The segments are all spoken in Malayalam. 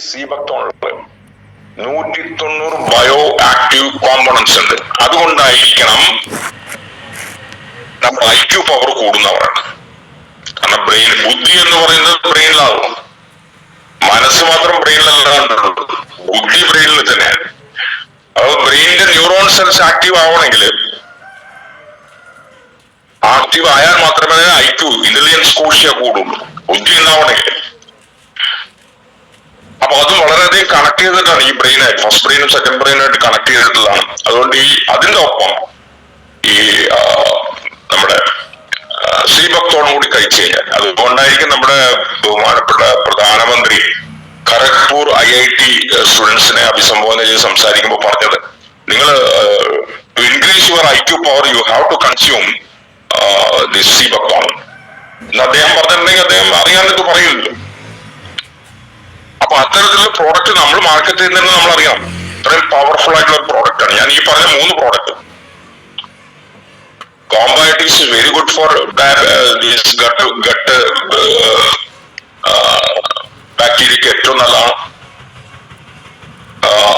സീബക്ടോണിൽ 190 ബയോ ആക്റ്റീവ് കോമ്പണൻസ് ഉണ്ട്. അതുകൊണ്ടായിരിക്കണം നമ്മുടെ IQ പവർ കൂടുന്നവരാണ്. കാരണം ബുദ്ധി എന്ന് പറയുന്നത് ബ്രെയിനിലാകും. മനസ്സ് മാത്രം ബ്രെയിനിലല്ലാണ്ടുള്ളൂ, ബുദ്ധി ബ്രെയിനിൽ തന്നെയാണ്. അപ്പൊ ബ്രെയിനിന്റെ ന്യൂറോൺ സെൽസ് ആക്റ്റീവ് ആവണമെങ്കിൽ, ആക്റ്റീവ് ആയാൽ മാത്രമേ IQ ഇന്റലിജൻസ് കോഷ്യ കൂടുള്ളൂ, ബുദ്ധി ഉണ്ടാവണമെങ്കിൽ. അപ്പൊ അത് വളരെയധികം കണക്ട് ചെയ്തിട്ടാണ് ഈ ബ്രെയിനായിട്ട്, ഫസ്റ്റ് ബ്രെയിനും സെക്കൻഡ് ബ്രെയിനായിട്ട് കണക്ട് ചെയ്തിട്ടുള്ളതാണ്. അതുകൊണ്ട് അതിന്റെ ഒപ്പം ഈ നമ്മുടെ സീബക്തോണും കൂടി കഴിച്ചു കഴിഞ്ഞാൽ, അതുകൊണ്ടായിരിക്കും നമ്മുടെ ബഹുമാനപ്പെട്ട പ്രധാനമന്ത്രി ഖരഗ്പൂർ IIT സ്റ്റുഡൻസിനെ അഭിസംബോധന ചെയ്ത് സംസാരിക്കുമ്പോൾ പറഞ്ഞത്, നിങ്ങൾ to increase your IQ power you have to consume this sea buckthorn എന്ന് അദ്ദേഹം പറഞ്ഞിട്ടുണ്ടെങ്കിൽ അദ്ദേഹം അറിയാനിത് പറയില്ലല്ലോ. അപ്പൊ അത്തരത്തിലുള്ള പ്രോഡക്റ്റ് നമ്മൾ മാർക്കറ്റ് ചെയ്യുന്നതെന്ന് നമ്മൾ അറിയാം. ഇത്രയും പവർഫുൾ ആയിട്ടുള്ള ഒരു പ്രോഡക്റ്റ് ആണ് ഞാൻ ഈ പറഞ്ഞ 3 product. Combiotics is very good for gut ബാക്ടീരിയക്ക് ഏറ്റവും നല്ലതാണ്.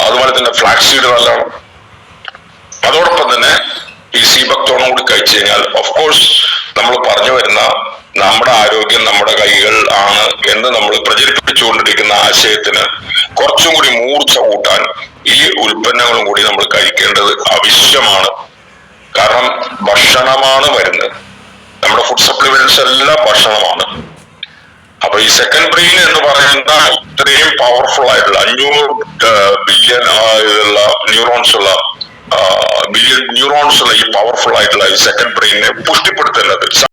അതുപോലെ തന്നെ ഫ്ലാക്സ് സീഡ് നല്ലതാണ്. അതോടൊപ്പം തന്നെ ഈ സീബക്തോണും കൂടി കഴിച്ചു കഴിഞ്ഞാൽ ഓഫ് കോഴ്സ് നമ്മൾ പറഞ്ഞു വരുന്ന നമ്മുടെ ആരോഗ്യം നമ്മുടെ കൈകൾ ആണ് എന്ന് നമ്മൾ പ്രചരിപ്പിച്ചുകൊണ്ടിരിക്കുന്ന ആശയത്തിന് കുറച്ചും കൂടി മൂർച്ച കൂട്ടാൻ ഈ ഉൽപ്പന്നങ്ങളും കൂടി നമ്മൾ കഴിക്കേണ്ടത് ആവശ്യമാണ്. കാരണം ഭക്ഷണമാണ് മരുന്ന്. നമ്മുടെ ഫുഡ് സപ്ലിമെന്റ്സ് എല്ലാം ഭക്ഷണമാണ്. അപ്പൊ ഈ സെക്കൻഡ് ബ്രെയിൻ എന്ന് പറയുന്ന ഇത്രയും പവർഫുൾ ആയിട്ടുള്ള 500 ബില്യൺ ന്യൂറോൺസ് ഉള്ള ഈ പവർഫുൾ ആയിട്ടുള്ള ഈ സെക്കൻഡ് ബ്രെയിനെ പുഷ്ടിപ്പെടുത്തുന്നത്